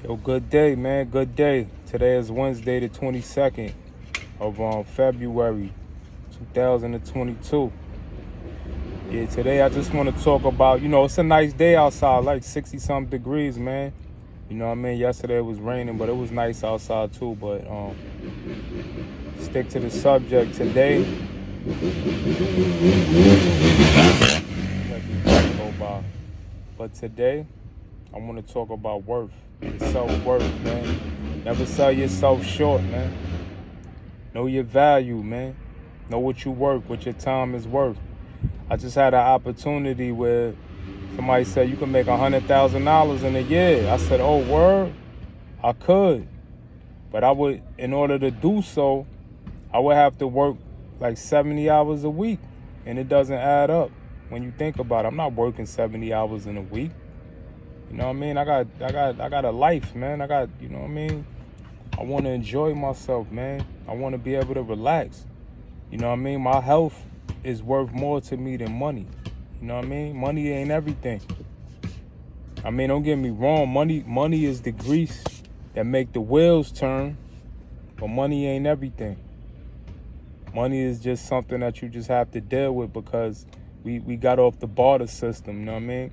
Yo, good day, man. Good day. Today is Wednesday, the 22nd of February, 2022. Yeah, today I just want to talk about, it's a nice day outside, like 60-something degrees, man. You know what I mean? Yesterday it was raining, but it was nice outside too. But stick to the subject today. Let this go by. But today, I want to talk about worth, your self-worth, man. Never sell yourself short, man. Know your value, man. Know what you worth, what your time is worth. I just had an opportunity where somebody said you can make $100,000 in a year. I said, oh, word? I could. But in order to do so, I would have to work like 70 hours a week. And it doesn't add up when you think about it. I'm not working 70 hours in a week. You know what I mean? I got a life, man. You know what I mean? I want to enjoy myself, man. I want to be able to relax. You know what I mean? My health is worth more to me than money. You know what I mean? Money ain't everything. I mean, don't get me wrong. Money is the grease that make the wheels turn, but money ain't everything. Money is just something that you just have to deal with because we got off the barter system. You know what I mean?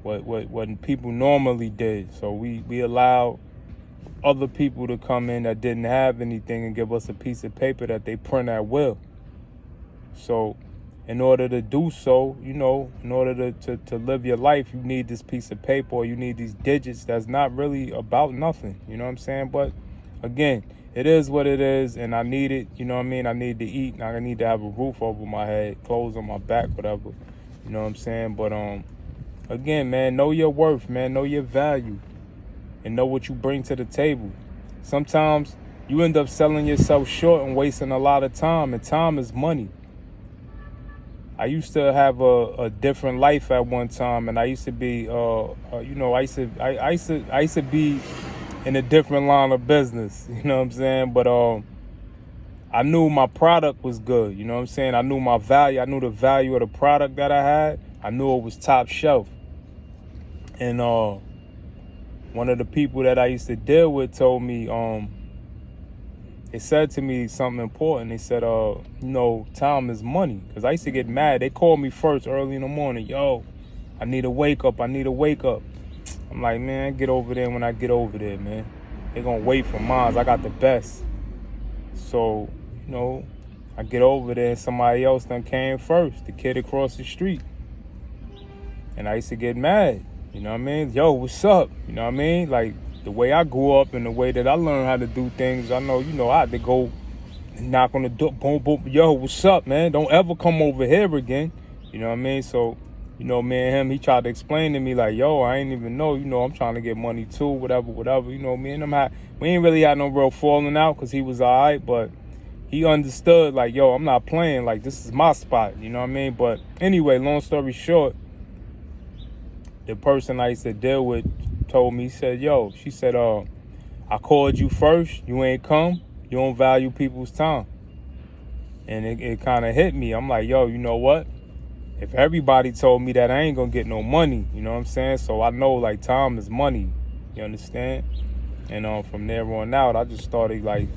What people normally did. So we allowed other people to come in that didn't have anything and give us a piece of paper that they print at will. So in order to do so, in order to live your life, you need this piece of paper or you need these digits that's not really about nothing. You know what I'm saying? But again, it is what it is, and I need it. You know what I mean? I need to eat, and I need to have a roof over my head, clothes on my back, whatever. You know what I'm saying? But again, man, know your worth, man. Know your value. And know what you bring to the table. Sometimes you end up selling yourself short and wasting a lot of time, and time is money. I used to have a different life at one time, and I used to be, I used to be in a different line of business. You know what I'm saying? But I knew my product was good. You know what I'm saying? I knew my value. I knew the value of the product that I had. I knew it was top shelf. And one of the people that I used to deal with told me, they said to me something important. They said, time is money. Because I used to get mad. They called me first early in the morning. Yo, I need a wake up. I'm like, man, get over there when I get over there, man. They're going to wait for mine. I got the best. So, I get over there and somebody else done came first. The kid across the street. And I used to get mad. You know what I mean? Yo, what's up? You know what I mean? Like, the way I grew up and the way that I learned how to do things, I know, I had to go knock on the door, boom, boom. Yo, what's up, man? Don't ever come over here again. You know what I mean? So, me and him, he tried to explain to me, like, yo, I ain't even know, I'm trying to get money too, whatever. Me and him we ain't really had no real falling out because he was all right, but he understood, like, yo, I'm not playing. Like, this is my spot. You know what I mean? But anyway, long story short, the person I used to deal with told me, she said, I called you first, you ain't come, you don't value people's time. And it kind of hit me. I'm like, yo, you know what? If everybody told me that, I ain't gonna get no money, you know what I'm saying? So I know, like, time is money, you understand? And from there on out, I just started, like,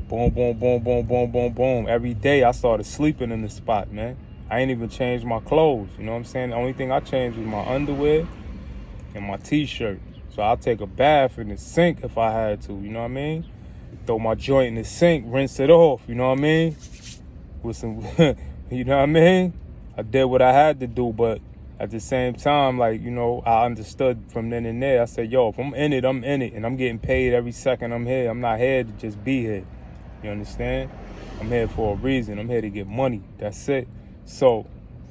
boom, boom, boom, boom, boom, boom, boom. Every day I started sleeping in the spot, man. I ain't even changed my clothes, you know what I'm saying? The only thing I changed was my underwear and my t-shirt. So I'll take a bath in the sink if I had to, you know what I mean? Throw my joint in the sink, rinse it off, you know what I mean? With some, you know what I mean? I did what I had to do, but at the same time, like, I understood from then and there. I said, yo, if I'm in it, I'm in it. And I'm getting paid every second I'm here. I'm not here to just be here. You understand? I'm here for a reason. I'm here to get money. That's it. So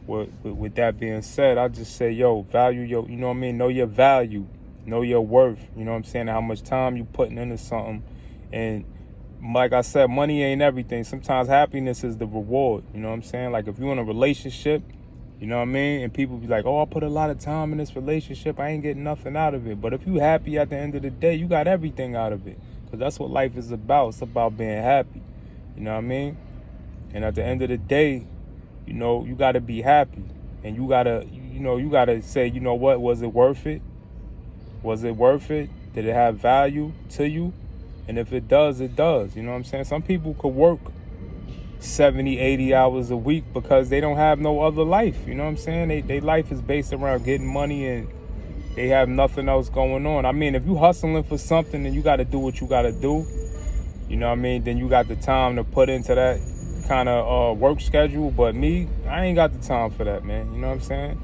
with that being said, I just say, yo, value your, you know what I mean? Know your value. Know your worth. You know what I'm saying? How much time you putting into something. And like I said, money ain't everything. Sometimes happiness is the reward. You know what I'm saying? Like, if you're in a relationship, you know what I mean? And people be like, oh, I put a lot of time in this relationship, I ain't getting nothing out of it. But if you happy at the end of the day, you got everything out of it. Because that's what life is about. It's about being happy. You know what I mean? And at the end of the day, you got to be happy. And you got to say, you know what? Was it worth it? Was it worth it? Did it have value to you? And if it does, it does. You know what I'm saying? Some people could work 70, 80 hours a week because they don't have no other life. You know what I'm saying? They life is based around getting money and they have nothing else going on. I mean, if you hustling for something and you got to do what you got to do, you know what I mean, then you got the time to put into that kind of work schedule. But me, I ain't got the time for that, man. You know what I'm saying?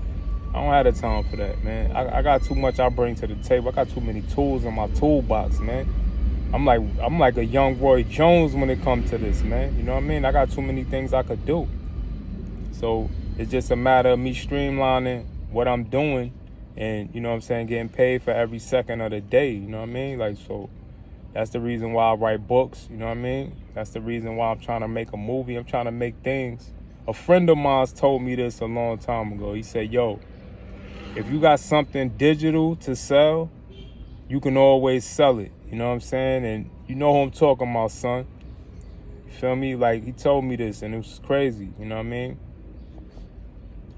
I don't have the time for that, man. I got too much I bring to the table. I got too many tools in my toolbox, man. I'm like a young Roy Jones when it comes to this, man. You know what I mean? I got too many things I could do. So it's just a matter of me streamlining what I'm doing and, you know what I'm saying, getting paid for every second of the day. You know what I mean? Like, so that's the reason why I write books. You know what I mean? That's the reason why I'm trying to make a movie. I'm trying to make things. A friend of mine told me this a long time ago. He said, yo, if you got something digital to sell, you can always sell it. You know what I'm saying? And you know who I'm talking about, son. You feel me? Like, he told me this, and it was crazy. You know what I mean?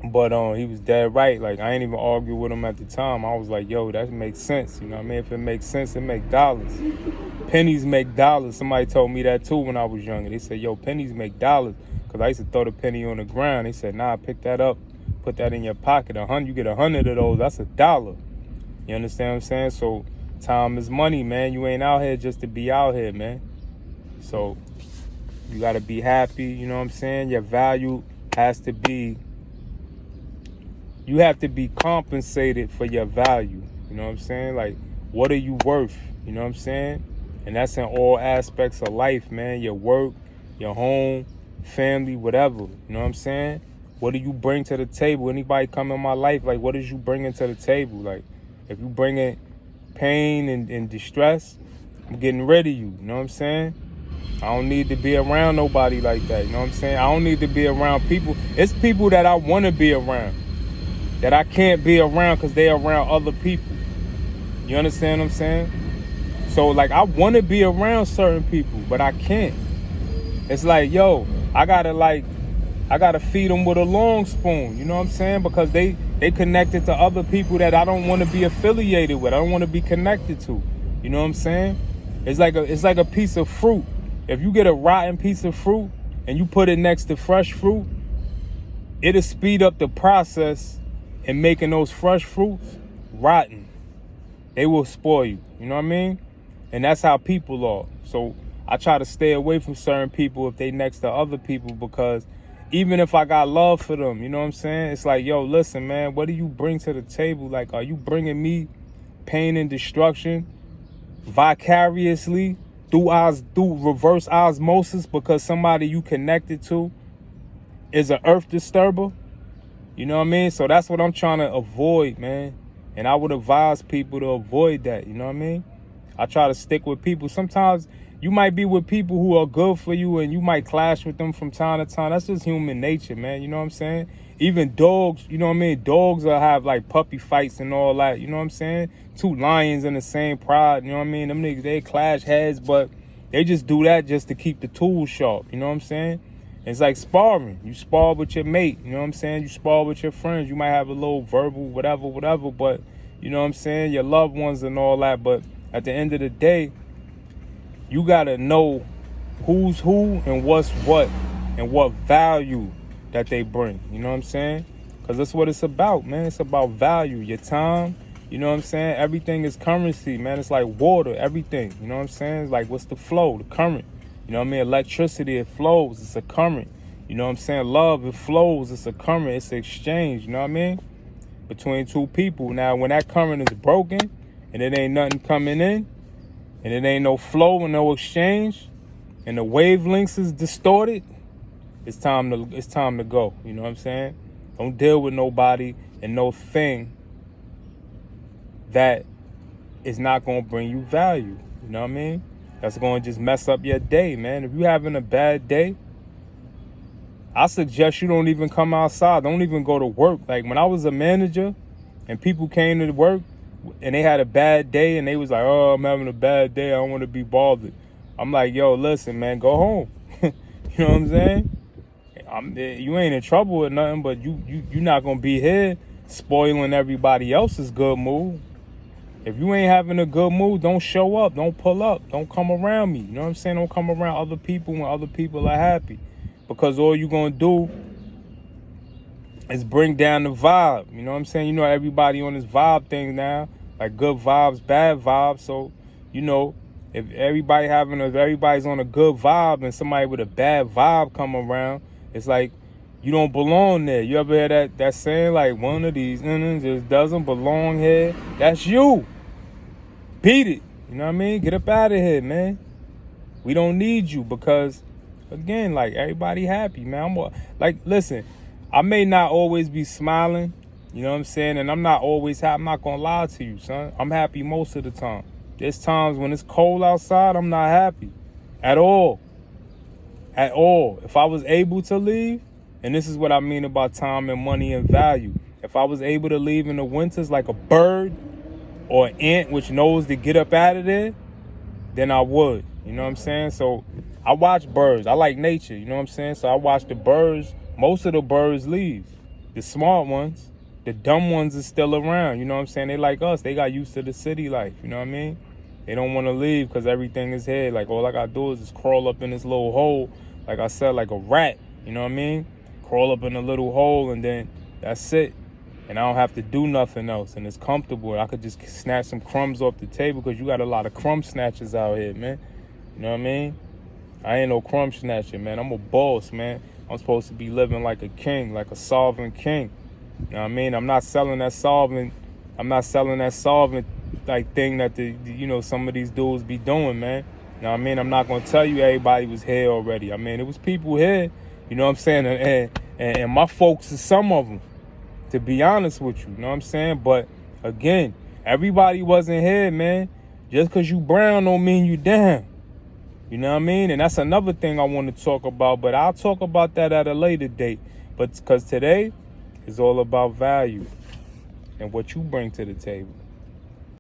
But he was dead right. Like, I ain't even argue with him at the time. I was like, yo, that makes sense. You know what I mean? If it makes sense, it make dollars. Pennies make dollars. Somebody told me that, too, when I was younger. They said, yo, pennies make dollars. Because I used to throw the penny on the ground. They said, nah, pick that up. Put that in your pocket. You get 100 of those. That's $1. You understand what I'm saying? So time is money, man. You ain't out here just to be out here, man. So you got to be happy. You know what I'm saying? Your value has to be, you have to be compensated for your value. You know what I'm saying? Like, what are you worth? You know what I'm saying? And that's in all aspects of life, man. Your work, your home, family, whatever. You know what I'm saying? What do you bring to the table? Anybody come in my life, like, what is you bringing to the table? Like, if you bringing pain and distress, I'm getting rid of you. You know what I'm saying? I don't need to be around nobody like that. You know what I'm saying? I don't need to be around people. It's people that I want to be around that I can't be around because they around other people. You understand what I'm saying? So, like, I want to be around certain people, but I can't. It's like, yo, I gotta feed them with a long spoon, you know what I'm saying? Because they connected to other people that I don't want to be affiliated with. I don't want to be connected to. You know what I'm saying? It's like a piece of fruit. If you get a rotten piece of fruit and you put it next to fresh fruit, it'll speed up the process in making those fresh fruits rotten. They will spoil you. You know what I mean? And that's how people are. So I try to stay away from certain people if they next to other people, because even if I got love for them, you know what I'm saying? It's like, yo, listen, man, what do you bring to the table? Like, are you bringing me pain and destruction vicariously through reverse osmosis because somebody you connected to is an earth disturber? You know what I mean? So that's what I'm trying to avoid, man. And I would advise people to avoid that, you know what I mean? I try to stick with people. Sometimes you might be with people who are good for you and you might clash with them from time to time. That's just human nature, man. You know what I'm saying? Even dogs, you know what I mean? Dogs will have like puppy fights and all that. You know what I'm saying? Two lions in the same pride. You know what I mean? Them niggas, they clash heads, but they just do that just to keep the tools sharp. You know what I'm saying? It's like sparring. You spar with your mate. You know what I'm saying? You spar with your friends. You might have a little verbal, whatever. But you know what I'm saying? Your loved ones and all that. But at the end of the day, you got to know who's who and what's what and what value that they bring. You know what I'm saying? Because that's what it's about, man. It's about value. Your time, you know what I'm saying? Everything is currency, man. It's like water, everything. You know what I'm saying? It's like, what's the flow, the current? You know what I mean? Electricity, it flows. It's a current. You know what I'm saying? Love, it flows. It's a current. It's an exchange. You know what I mean? Between two people. Now, when that current is broken and it ain't nothing coming in, and it ain't no flow and no exchange, and the wavelengths is distorted, it's time to go. You know what I'm saying? Don't deal with nobody and no thing that is not going to bring you value. You know what I mean? That's going to just mess up your day, man. If you're having a bad day, I suggest you don't even come outside. Don't even go to work. Like, when I was a manager and people came to work and they had a bad day and they was like, oh, I'm having a bad day, I don't want to be bothered. I'm like, yo, listen, man, go home. You know what I'm saying? You ain't in trouble with nothing, but you not going to be here spoiling everybody else's good mood. If you ain't having a good mood, don't show up. Don't pull up. Don't come around me. You know what I'm saying? Don't come around other people when other people are happy. Because all you're going to do is bring down the vibe. You know what I'm saying? You know, everybody on this vibe thing now. Like good vibes, bad vibes. So, you know, if everybody's on a good vibe and somebody with a bad vibe come around, it's like you don't belong there. You ever hear that saying, like, one of these just doesn't belong here? That's you. Beat it. You know what I mean? Get up out of here, man. We don't need you because, again, like, everybody happy, man. Listen, I may not always be smiling, you know what I'm saying? And I'm not always happy. I'm not going to lie to you, son. I'm happy most of the time. There's times when it's cold outside, I'm not happy at all. At all. If I was able to leave, and this is what I mean about time and money and value. If I was able to leave in the winters like a bird or an ant which knows to get up out of there, then I would. You know what I'm saying? So I watch birds. I like nature. You know what I'm saying? So I watch the birds. Most of the birds leave. The smart ones. The dumb ones are still around. You know what I'm saying? They like us. They got used to the city life. You know what I mean? They don't want to leave because everything is here. Like, all I got to do is just crawl up in this little hole. Like I said, like a rat. You know what I mean? Crawl up in a little hole and then that's it. And I don't have to do nothing else. And it's comfortable. I could just snatch some crumbs off the table because you got a lot of crumb snatchers out here, man. You know what I mean? I ain't no crumb snatcher, man. I'm a boss, man. I'm supposed to be living like a king, like a sovereign king. You know what I mean? I'm not selling that solvent like thing that some of these dudes be doing, man. You know what I mean? I'm not gonna tell you everybody was here already. I mean, it was people here, you know what I'm saying? And my folks is some of them, to be honest with you, you know what I'm saying? But again, everybody wasn't here, man. Just because you brown don't mean you down. You know what I mean? And that's another thing I want to talk about, but I'll talk about that at a later date. But because today is all about value and what you bring to the table.